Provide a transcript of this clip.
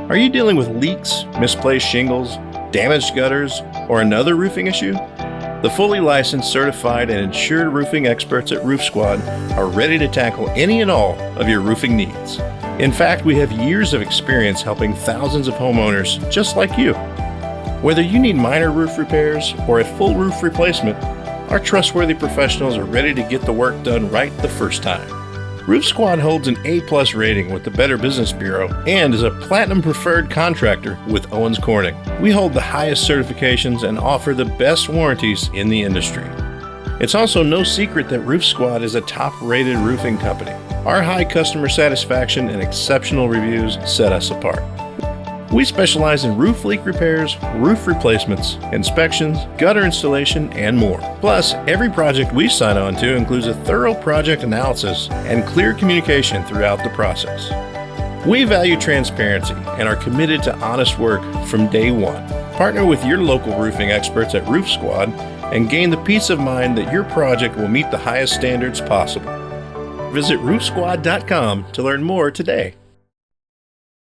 Are you dealing with leaks, misplaced shingles, damaged gutters, or another roofing issue? The fully licensed, certified, and insured roofing experts at Roof Squad are ready to tackle any and all of your roofing needs. In fact, we have years of experience helping thousands of homeowners just like you. Whether you need minor roof repairs or a full roof replacement, our trustworthy professionals are ready to get the work done right the first time. Roof Squad holds an A+ rating with the Better Business Bureau and is a Platinum Preferred Contractor with Owens Corning. We hold the highest certifications and offer the best warranties in the industry. It's also no secret that Roof Squad is a top-rated roofing company. Our high customer satisfaction and exceptional reviews set us apart. We specialize in roof leak repairs, roof replacements, inspections, gutter installation, and more. Plus, every project we sign on to includes a thorough project analysis and clear communication throughout the process. We value transparency and are committed to honest work from day one. Partner with your local roofing experts at Roof Squad and gain the peace of mind that your project will meet the highest standards possible. Visit roofsquad.com to learn more today.